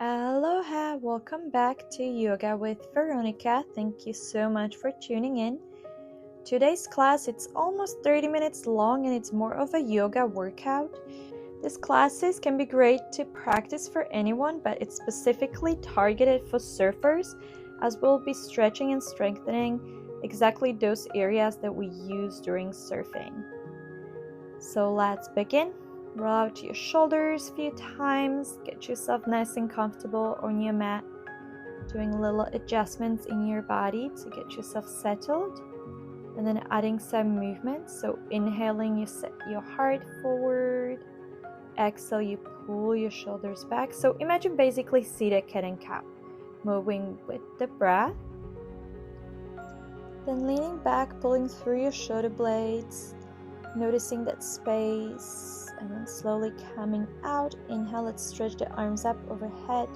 Aloha, welcome back to Yoga with Veronica. Thank you so much for tuning in. Today's class, it's almost 30 minutes long and it's more of a yoga workout. These classes can be great to practice for anyone, but it's specifically targeted for surfers as we'll be stretching and strengthening exactly those areas that we use during surfing. So let's begin. Roll out your shoulders a few times, get yourself nice and comfortable on your mat, doing little adjustments in your body to get yourself settled, and then adding some movement. So inhaling, you set your heart forward, exhale, you pull your shoulders back. So imagine basically seated cat and cow, moving with the breath. Then leaning back, pulling through your shoulder blades, noticing that space, and then slowly coming out. Inhale, let's stretch the arms up overhead.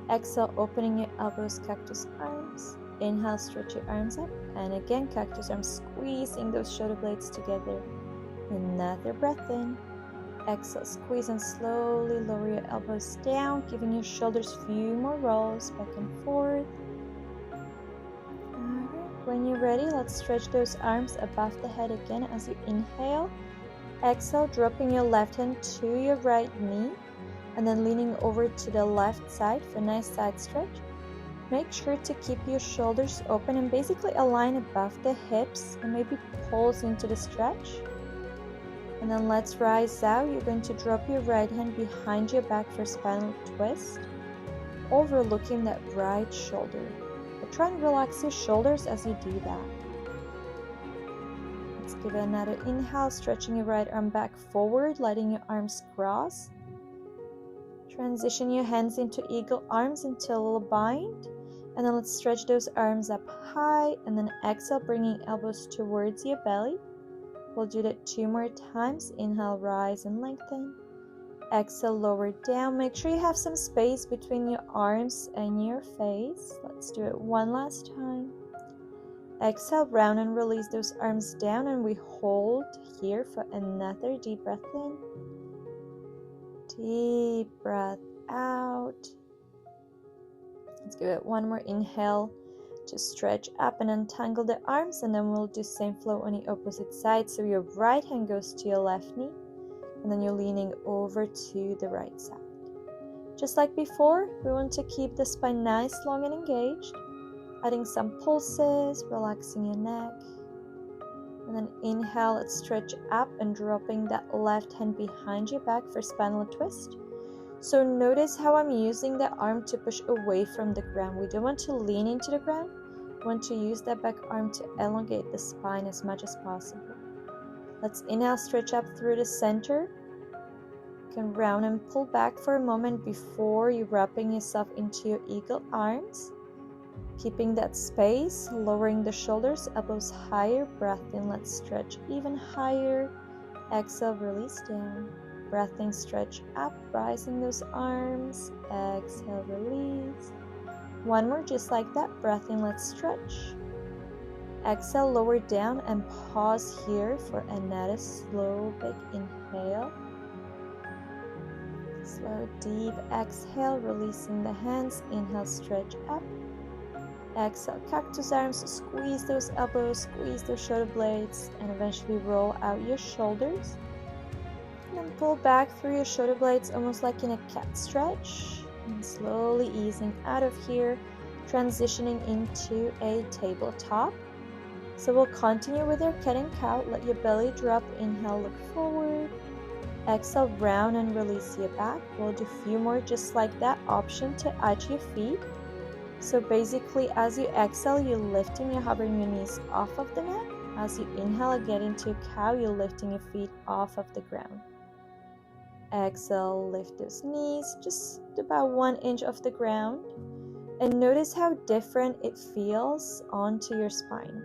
Exhale, opening your elbows, cactus arms. Inhale, stretch your arms up, and again cactus arms, squeezing those shoulder blades together. Another breath in. Exhale, squeeze and slowly lower your elbows down, giving your shoulders a few more rolls back and forth. When you're ready, let's stretch those arms above the head again as you inhale. Exhale, dropping your left hand to your right knee and then leaning over to the left side for a nice side stretch. Make sure to keep your shoulders open and basically align above the hips and maybe pulse into the stretch. And then let's rise out. You're going to drop your right hand behind your back for spinal twist, overlooking that right shoulder. But try and relax your shoulders as you do that. Let's give it another inhale, stretching your right arm back forward, letting your arms cross. Transition your hands into eagle arms into a little bind. And then let's stretch those arms up high. And then exhale, bringing elbows towards your belly. We'll do that 2 more times. Inhale, rise and lengthen. Exhale, lower down. Make sure you have some space between your arms and your face. Let's do it one last time. Exhale, round and release those arms down, and we hold here for another deep breath in. Deep breath out. Let's give it one more inhale to stretch up and untangle the arms, and then we'll do same flow on the opposite side. So your right hand goes to your left knee, and then you're leaning over to the right side. Just like before, we want to keep the spine nice, long, and engaged. Adding some pulses, relaxing your neck. And then inhale, let's stretch up and dropping that left hand behind your back for spinal twist. So notice how I'm using the arm to push away from the ground. We don't want to lean into the ground. We want to use that back arm to elongate the spine as much as possible. Let's inhale, stretch up through the center. You can round and pull back for a moment before you wrapping yourself into your eagle arms. Keeping that space, lowering the shoulders, elbows higher, breath in, let's stretch even higher. Exhale, release down. Breath in, stretch up, rising those arms. Exhale, release. One more just like that. Breath in, let's stretch. Exhale, lower down and pause here for another slow big inhale. Slow deep exhale, releasing the hands. Inhale, stretch up. Exhale, cactus arms, squeeze those elbows, squeeze those shoulder blades, and eventually roll out your shoulders. And then pull back through your shoulder blades, almost like in a cat stretch. And slowly easing out of here, transitioning into a tabletop. So we'll continue with your cat and cow. Let your belly drop. Inhale, look forward. Exhale, round and release your back. We'll do a few more just like that. Option to arch your feet. So basically, as you exhale, you're lifting, you're hovering your knees off of the mat. As you inhale, get into a cow, you're lifting your feet off of the ground. Exhale, lift those knees just about 1 inch off the ground. And notice how different it feels onto your spine.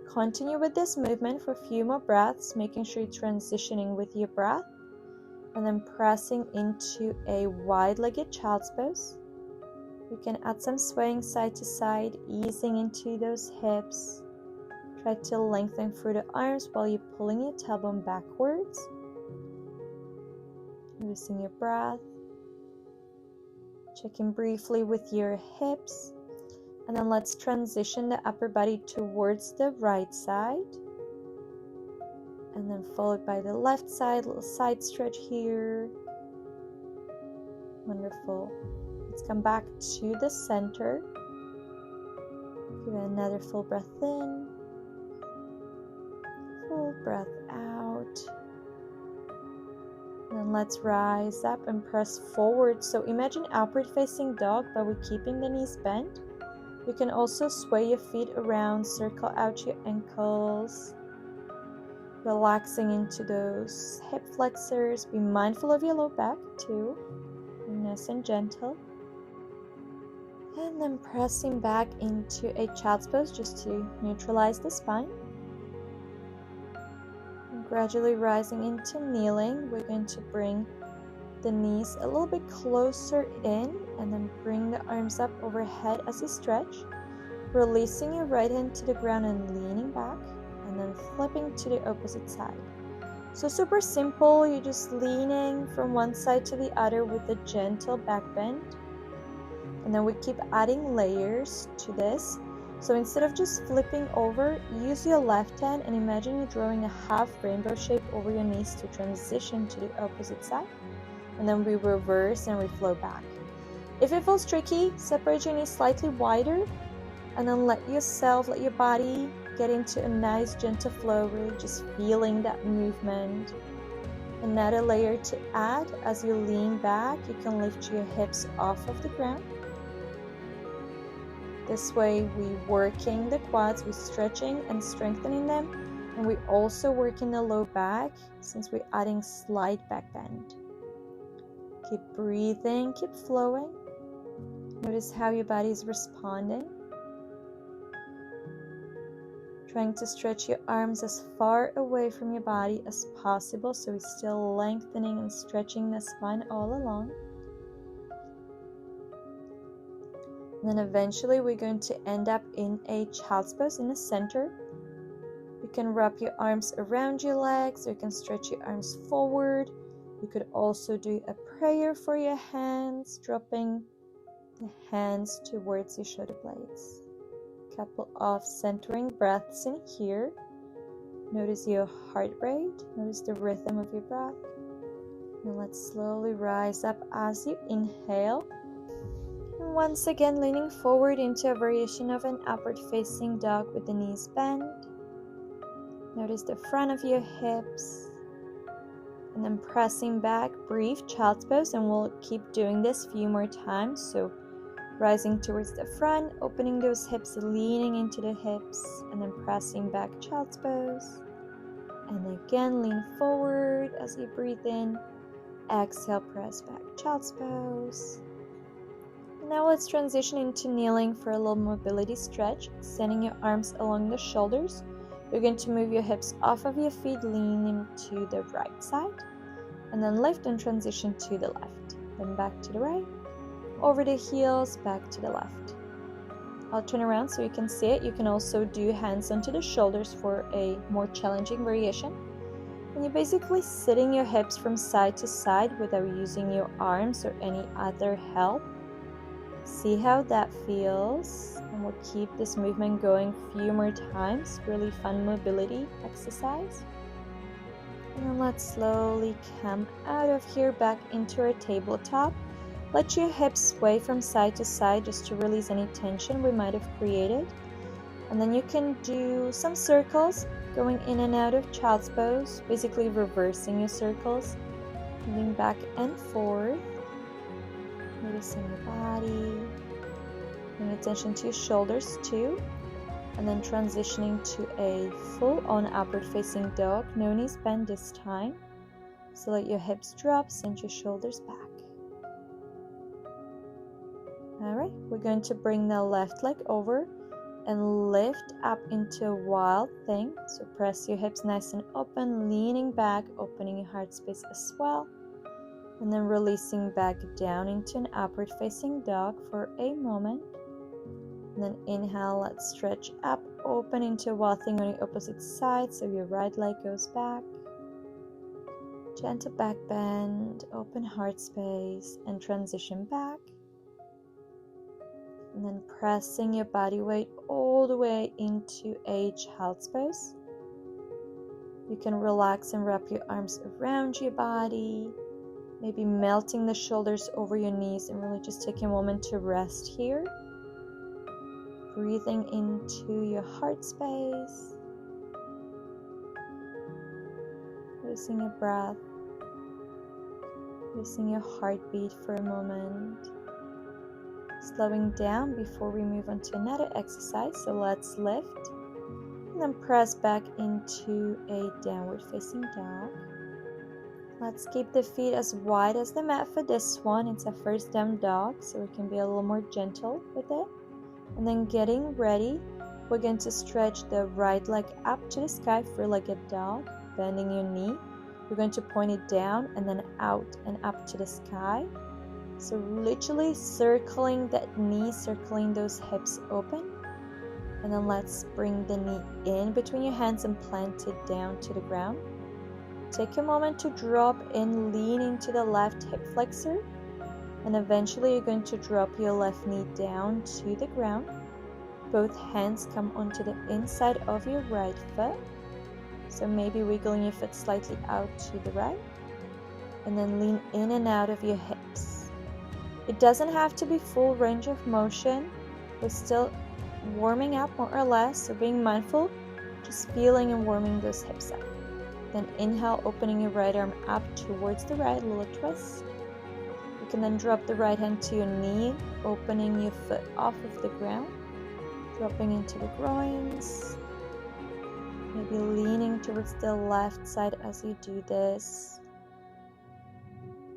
Continue with this movement for a few more breaths, making sure you're transitioning with your breath. And then pressing into a wide-legged child's pose. You can add some swaying side to side, easing into those hips. Try to lengthen through the arms while you're pulling your tailbone backwards. Noticing your breath. Checking briefly with your hips. And then let's transition the upper body towards the right side. And then followed by the left side, little side stretch here. Wonderful. Let's come back to the center. Give it another full breath in. Full breath out. And then let's rise up and press forward. So imagine upward facing dog, but we're keeping the knees bent. You can also sway your feet around, circle out your ankles, relaxing into those hip flexors. Be mindful of your low back too, nice and gentle. And then pressing back into a child's pose just to neutralize the spine. And gradually rising into kneeling, we're going to bring the knees a little bit closer in and then bring the arms up overhead as you stretch, releasing your right hand to the ground and leaning back, and then flipping to the opposite side. So super simple, you're just leaning from one side to the other with a gentle back bend. And then we keep adding layers to this. So instead of just flipping over, use your left hand and imagine you're drawing a half rainbow shape over your knees to transition to the opposite side. And then we reverse and we flow back. If it feels tricky, separate your knees slightly wider and then let your body get into a nice gentle flow, really just feeling that movement. Another layer to add, as you lean back, you can lift your hips off of the ground. This way we're working the quads, we're stretching and strengthening them, and we're also working the low back since we're adding slight back bend. Keep breathing, keep flowing. Notice how your body is responding. Trying to stretch your arms as far away from your body as possible, so we're still lengthening and stretching the spine all along. And then eventually we're going to end up in a child's pose in the center. You can wrap your arms around your legs, or you can stretch your arms forward. You could also do a prayer for your hands, dropping the hands towards your shoulder blades. Couple of centering breaths in here. Notice your heart rate, notice the rhythm of your breath. And let's slowly rise up as you inhale. And once again, leaning forward into a variation of an upward facing dog with the knees bent. Notice the front of your hips. And then pressing back, brief child's pose, and we'll keep doing this a few more times. So rising towards the front, opening those hips, leaning into the hips, and then pressing back, child's pose. And again, lean forward as you breathe in. Exhale, press back, child's pose. Now let's transition into kneeling for a little mobility stretch, extending your arms along the shoulders. You're going to move your hips off of your feet, leaning to the right side, and then lift and transition to the left. Then back to the right, over the heels, back to the left. I'll turn around so you can see it. You can also do hands onto the shoulders for a more challenging variation. And you're basically sitting your hips from side to side without using your arms or any other help. See how that feels, and we'll keep this movement going a few more times. Really fun mobility exercise. And then let's slowly come out of here back into our tabletop. Let your hips sway from side to side just to release any tension we might have created. And then you can do some circles going in and out of child's pose, basically reversing your circles, moving back and forth. Noticing your body, paying attention to your shoulders too, and then transitioning to a full-on upward facing dog, no knees bend this time. So let your hips drop, send your shoulders back. Alright, we're going to bring the left leg over and lift up into a wild thing. So press your hips nice and open, leaning back, opening your heart space as well. And then releasing back down into an upward facing dog for a moment. And then inhale, let's stretch up, open into a wild thing on the opposite side, so your right leg goes back. Gentle back bend, open heart space, and transition back. And then pressing your body weight all the way into a child's pose. You can relax and wrap your arms around your body, maybe melting the shoulders over your knees and really just taking a moment to rest here. Breathing into your heart space. Noticing your breath. Noticing your heartbeat for a moment. Slowing down before we move on to another exercise. So let's lift and then press back into a downward facing dog. Let's keep the feet as wide as the mat for this one. It's a first down dog, so we can be a little more gentle with it. And then getting ready, we're going to stretch the right leg up to the sky, four-legged dog, bending your knee. You're going to point it down and then out and up to the sky. So literally circling that knee, circling those hips open. And then let's bring the knee in between your hands and plant it down to the ground. Take a moment to drop in, lean into the left hip flexor. And eventually you're going to drop your left knee down to the ground. Both hands come onto the inside of your right foot. So maybe wiggling your foot slightly out to the right. And then lean in and out of your hips. It doesn't have to be full range of motion. We're still warming up more or less, so being mindful, just feeling and warming those hips up. Then inhale, opening your right arm up towards the right, a little twist. You can then drop the right hand to your knee, opening your foot off of the ground, dropping into the groins, maybe leaning towards the left side as you do this.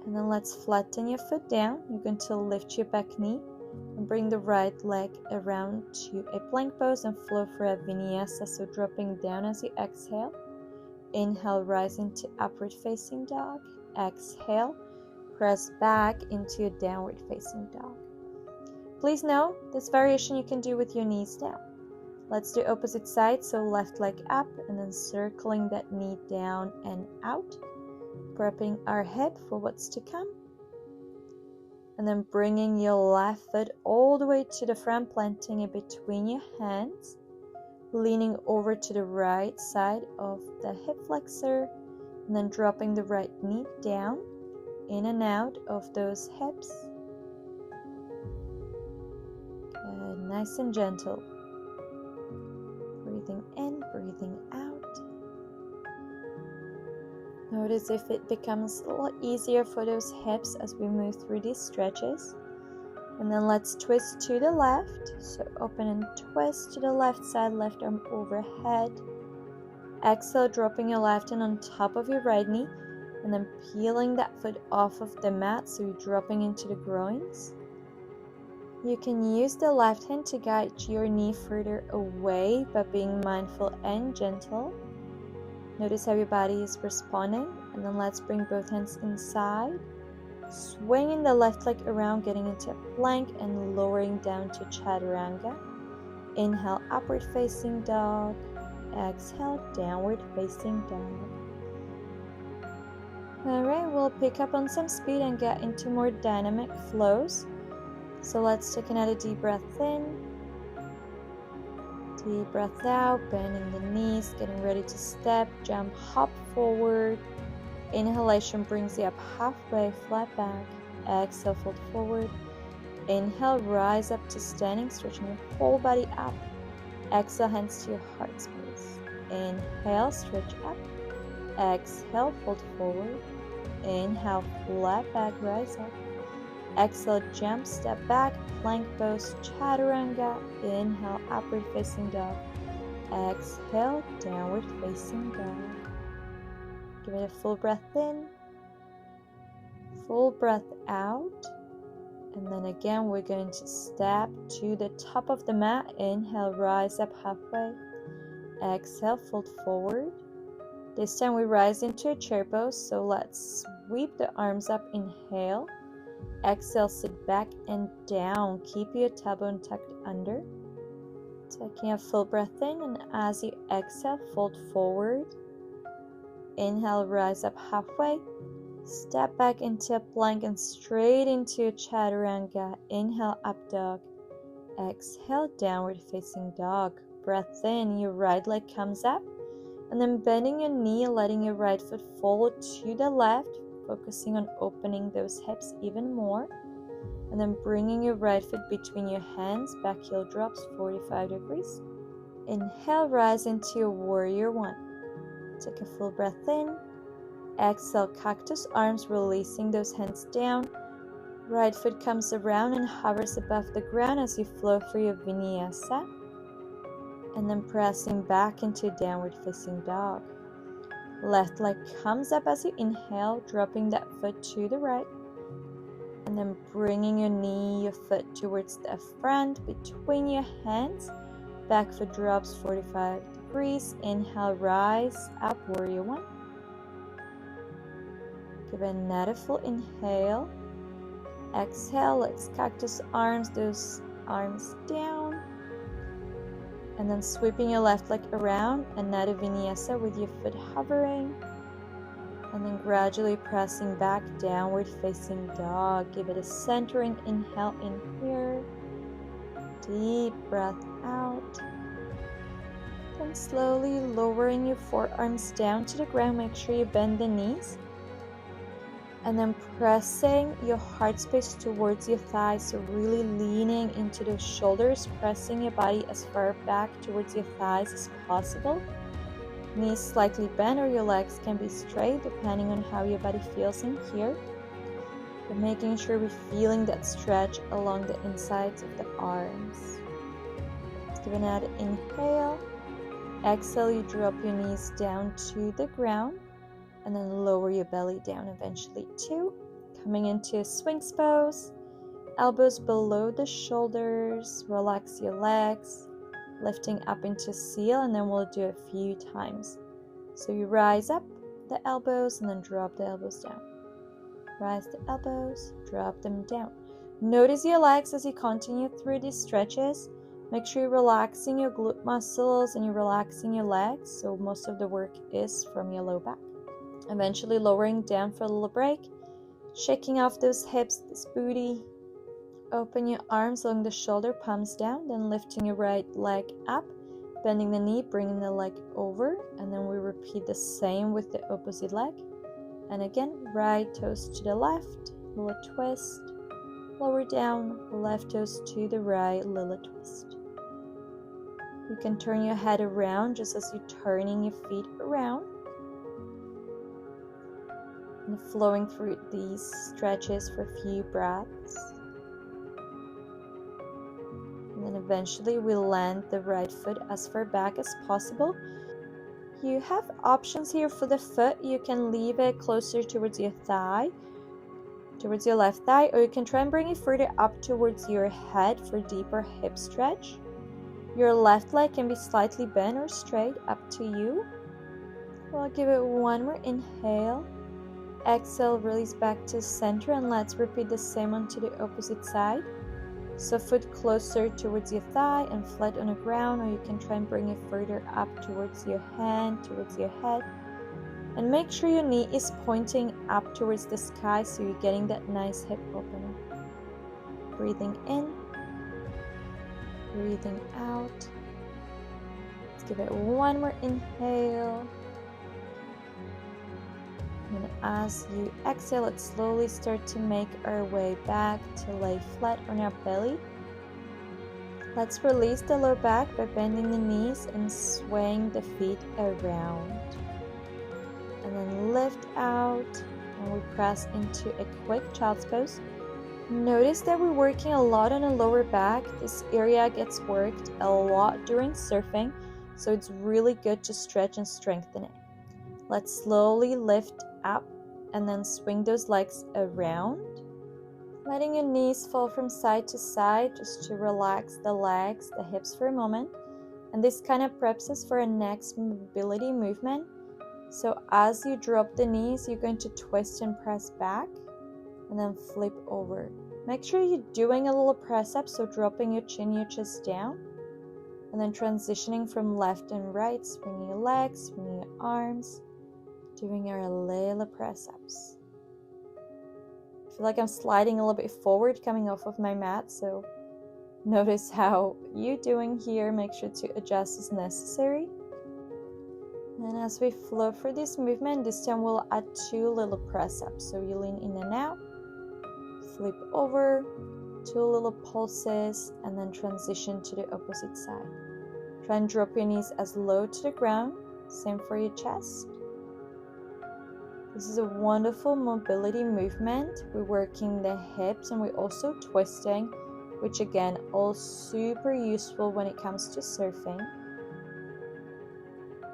And then let's flatten your foot down. You're going to lift your back knee and bring the right leg around to a plank pose and flow for a vinyasa, so dropping down as you exhale. Inhale, rise into upward facing dog. Exhale, press back into a downward facing dog. Please know, this variation you can do with your knees down. Let's do opposite side, so left leg up and then circling that knee down and out. Prepping our head for what's to come. And then bringing your left foot all the way to the front, planting it between your hands. Leaning over to the right side of the hip flexor. And then dropping the right knee down, in and out of those hips. Good, nice and gentle. Breathing in, breathing out. Notice if it becomes a little easier for those hips as we move through these stretches. And then let's twist to the left. So open and twist to the left side, left arm overhead. Exhale, dropping your left hand on top of your right knee. And then peeling that foot off of the mat, so you're dropping into the groins. You can use the left hand to guide your knee further away, but being mindful and gentle. Notice how your body is responding, and then let's bring both hands inside, swinging the left leg around, getting into a plank and lowering down to chaturanga. Inhale, upward facing dog. Exhale, downward facing dog. Alright, we'll pick up on some speed and get into more dynamic flows. So let's take another deep breath in. Deep breath out, bending the knees, getting ready to step, jump, hop forward. Inhalation brings you up halfway, flat back. Exhale, fold forward. Inhale, rise up to standing, stretching your whole body up. Exhale, hands to your heart space. Inhale, stretch up. Exhale, fold forward. Inhale, flat back, rise up. Exhale, jump, step back, plank pose, chaturanga. Inhale, upward facing dog. Exhale, downward facing dog. Give it a full breath in, full breath out. And then again, we're going to step to the top of the mat. Inhale, rise up halfway. Exhale, fold forward. This time we rise into a chair pose, so let's sweep the arms up. Inhale. Exhale, sit back and down. Keep your tailbone tucked under. Taking a full breath in, and as you exhale, fold forward. Inhale, rise up halfway. Step back into a plank and straight into a chaturanga. Inhale, up dog. Exhale, downward facing dog. Breath in, your right leg comes up, and then bending your knee, letting your right foot fall to the left, focusing on opening those hips even more, and then bringing your right foot between your hands, back heel drops 45 degrees. Inhale, rise into your warrior one. Take a full breath in. Exhale, cactus arms, releasing those hands down. Right foot comes around and hovers above the ground as you flow through your vinyasa. And then pressing back into downward facing dog. Left leg comes up as you inhale, dropping that foot to the right. And then bringing your knee, your foot towards the front between your hands. Back foot drops 45 degrees. Inhale, rise up, warrior one. Give another full inhale. Exhale, let's cactus arms, those arms down. And then sweeping your left leg around, another vinyasa with your foot hovering. And then gradually pressing back, downward facing dog. Give it a centering inhale in here. Deep breath out. Then slowly lowering your forearms down to the ground. Make sure you bend the knees. And then pressing your heart space towards your thighs, so really leaning into those shoulders, pressing your body as far back towards your thighs as possible. Knees slightly bent or your legs can be straight depending on how your body feels in here. But making sure we're feeling that stretch along the insides of the arms. Let's give another inhale. Exhale, you drop your knees down to the ground. And then lower your belly down eventually too. Coming into a Sphinx pose. Elbows below the shoulders. Relax your legs. Lifting up into seal, and then we'll do a few times. So you rise up the elbows and then drop the elbows down. Rise the elbows, drop them down. Notice your legs as you continue through these stretches. Make sure you're relaxing your glute muscles and you're relaxing your legs. So most of the work is from your low back. Eventually lowering down for a little break, shaking off those hips, this booty. Open your arms along the shoulder, palms down, then lifting your right leg up, bending the knee, bringing the leg over, and then we repeat the same with the opposite leg. And again, right toes to the left, little twist, lower down, left toes to the right, little twist. You can turn your head around just as you're turning your feet around. And flowing through these stretches for a few breaths. And then eventually we'll land the right foot as far back as possible. You have options here for the foot. You can leave it closer towards your thigh, towards your left thigh, or you can try and bring it further up towards your head for deeper hip stretch. Your left leg can be slightly bent or straight, up to you. We'll give it one more inhale. Exhale, release back to center, and let's repeat the same one to the opposite side. So foot closer towards your thigh and flat on the ground, or you can try and bring it further up towards your hand, towards your head. And make sure your knee is pointing up towards the sky so you're getting that nice hip opener. Breathing in, breathing out. Let's give it one more inhale. And as you exhale, let's slowly start to make our way back to lay flat on our belly. Let's release the low back by bending the knees and swaying the feet around. And then lift out, and we press into a quick child's pose. Notice that we're working a lot on the lower back. This area gets worked a lot during surfing, so it's really good to stretch and strengthen it. Let's slowly lift up and then swing those legs around, letting your knees fall from side to side just to relax the legs, the hips for a moment. And this kind of preps us for a next mobility movement. So as you drop the knees, you're going to twist and press back and then flip over. Make sure you're doing a little press up, so dropping your chin, your chest down, and then transitioning from left and right, swinging your legs, swinging your arms, doing our little press ups. I feel like I'm sliding a little bit forward coming off of my mat, so Notice how you're doing here. Make sure to adjust as necessary. And as we flow through this movement, this time we'll add 2 little press ups. So you lean in and out, flip over, 2 little pulses, and then transition to the opposite side. Try and drop your knees as low to the ground. Same for your chest. This is a wonderful mobility movement. We're working the hips and we're also twisting, which again, all super useful when it comes to surfing.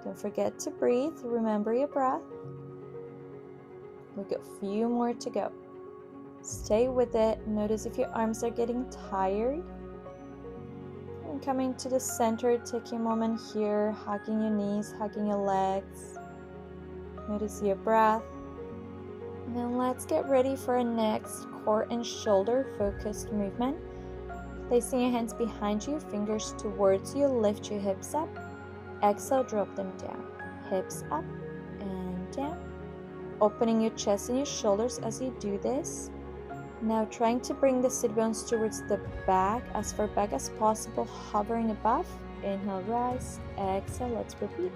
Don't forget to breathe. Remember your breath. We've got a few more to go. Stay with it. Notice if your arms are getting tired. And coming to the center, take a moment here, hugging your knees, hugging your legs. Notice your breath. And then let's get ready for our next core and shoulder focused movement. Placing your hands behind you, fingers towards you, lift your hips up. Exhale, drop them down. Hips up and down. Opening your chest and your shoulders as you do this. Now trying to bring the sit bones towards the back, as far back as possible, hovering above. Inhale, rise. Exhale, let's repeat.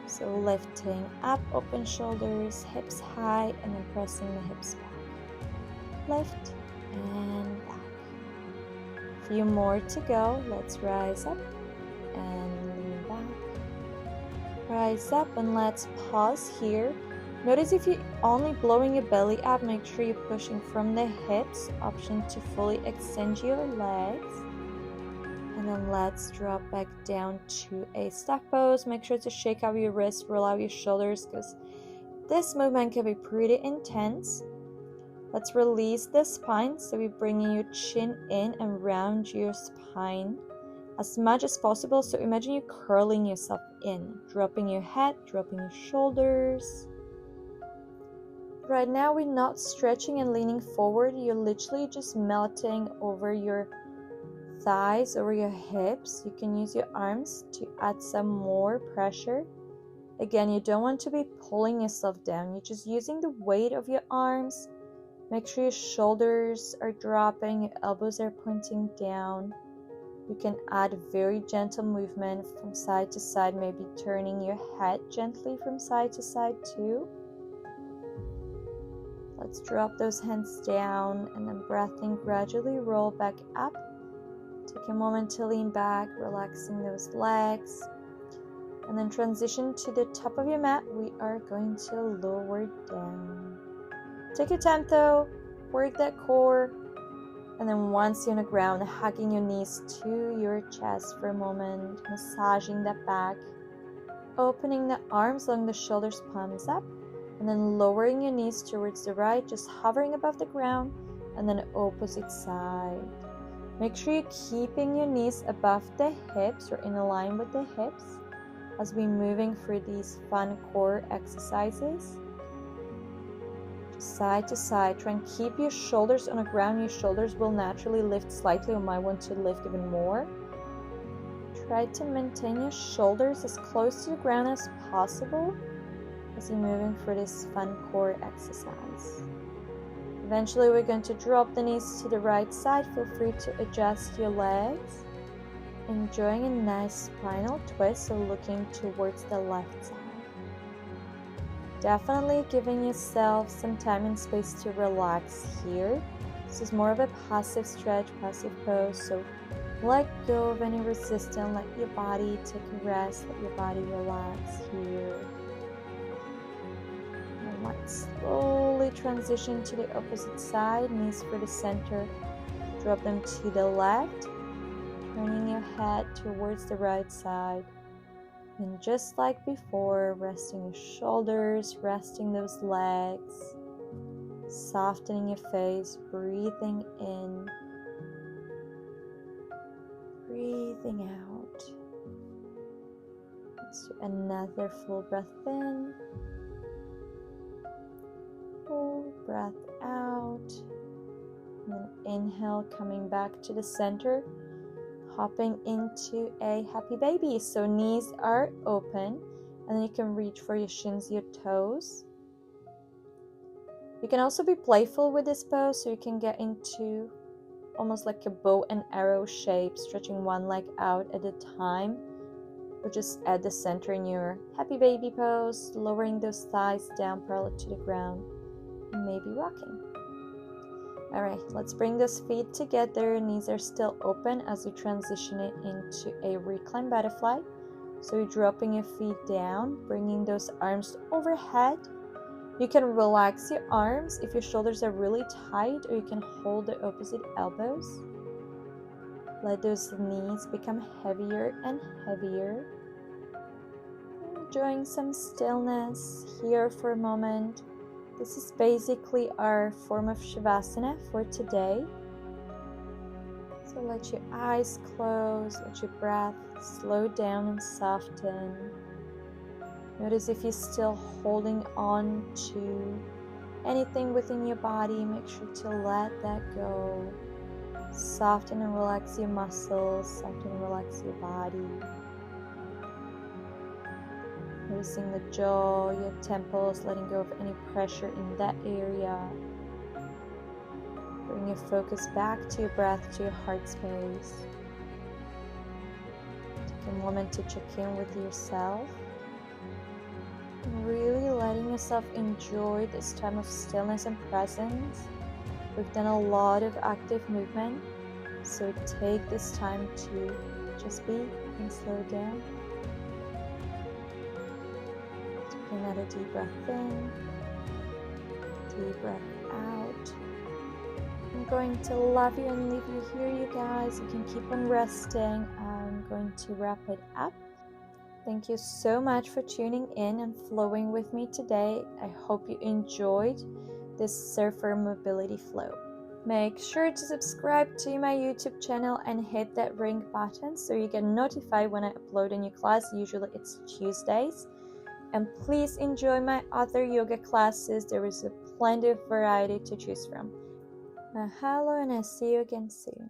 So lifting up, open shoulders, hips high, and then pressing the hips back. Lift and back. A few more to go. Let's rise up and lean back. Rise up and let's pause here. Notice if you're only blowing your belly up, make sure you're pushing from the hips. Option to fully extend your legs. And then let's drop back down to a stack pose. Make sure to shake out your wrists, roll out your shoulders, because this movement can be pretty intense. Let's release the spine, so we're bringing your chin in and round your spine as much as possible. So imagine you curling yourself in, dropping your head, dropping your shoulders. Right now we're not stretching and leaning forward. You're literally just melting over your thighs, over your hips. You can use your arms to add some more pressure. Again, you don't want to be pulling yourself down. You're just using the weight of your arms. Make sure your shoulders are dropping, your elbows are pointing down. You can add very gentle movement from side to side, maybe turning your head gently from side to side too. Let's drop those hands down and then breathing, gradually roll back up. Take a moment to lean back, relaxing those legs. And then transition to the top of your mat. We are going to lower down. Take your time though, work that core. And then once you're on the ground, hugging your knees to your chest for a moment, massaging that back. Opening the arms along the shoulders, palms up. And then lowering your knees towards the right, just hovering above the ground. And then opposite side. Make sure you're keeping your knees above the hips or in line with the hips as we're moving through these fun core exercises. Just side to side, try and keep your shoulders on the ground. Your shoulders will naturally lift slightly or might want to lift even more. Try to maintain your shoulders as close to the ground as possible as you're moving through this fun core exercise. Eventually we're going to drop the knees to the right side. Feel free to adjust your legs. Enjoying a nice spinal twist, so looking towards the left side. Definitely giving yourself some time and space to relax here. This is more of a passive stretch, passive pose, so let go of any resistance. Let your body take a rest. Let your body relax here. Let's slowly transition to the opposite side, knees for the center, drop them to the left, turning your head towards the right side, and just like before, resting your shoulders, resting those legs, softening your face, breathing in, breathing out. Let's do another full breath in. Full breath out, and then inhale, coming back to the center, hopping into a happy baby. So knees are open, and then you can reach for your shins, your toes. You can also be playful with this pose, so you can get into almost like a bow and arrow shape, stretching one leg out at a time. Or just at the center in your happy baby pose, lowering those thighs down parallel to the ground, and maybe rocking. All right, let's bring those feet together. Knees are still open as you transition it into a reclined butterfly. So you're dropping your feet down, bringing those arms overhead. You can relax your arms if your shoulders are really tight, or you can hold the opposite elbows. Let those knees become heavier and heavier. Enjoying some stillness here for a moment. This is basically our form of Shavasana for today. So let your eyes close, let your breath slow down and soften. Notice if you're still holding on to anything within your body, make sure to let that go. Soften and relax your muscles, soften and relax your body. Noticing the jaw, your temples, letting go of any pressure in that area. Bring your focus back to your breath, to your heart space. Take a moment to check in with yourself. And really letting yourself enjoy this time of stillness and presence. We've done a lot of active movement, so take this time to just be and slow down. Take another deep breath in, deep breath out. I'm going to love you and leave you here, you guys. You can keep on resting. I'm going to wrap it up. Thank you so much for tuning in and flowing with me today. I hope you enjoyed this surfer mobility flow. Make sure to subscribe to my YouTube channel and hit that ring button so you get notified when I upload a new class. Usually it's Tuesdays. And please enjoy my other yoga classes. There is a plenty of variety to choose from. Mahalo, and I'll see you again soon.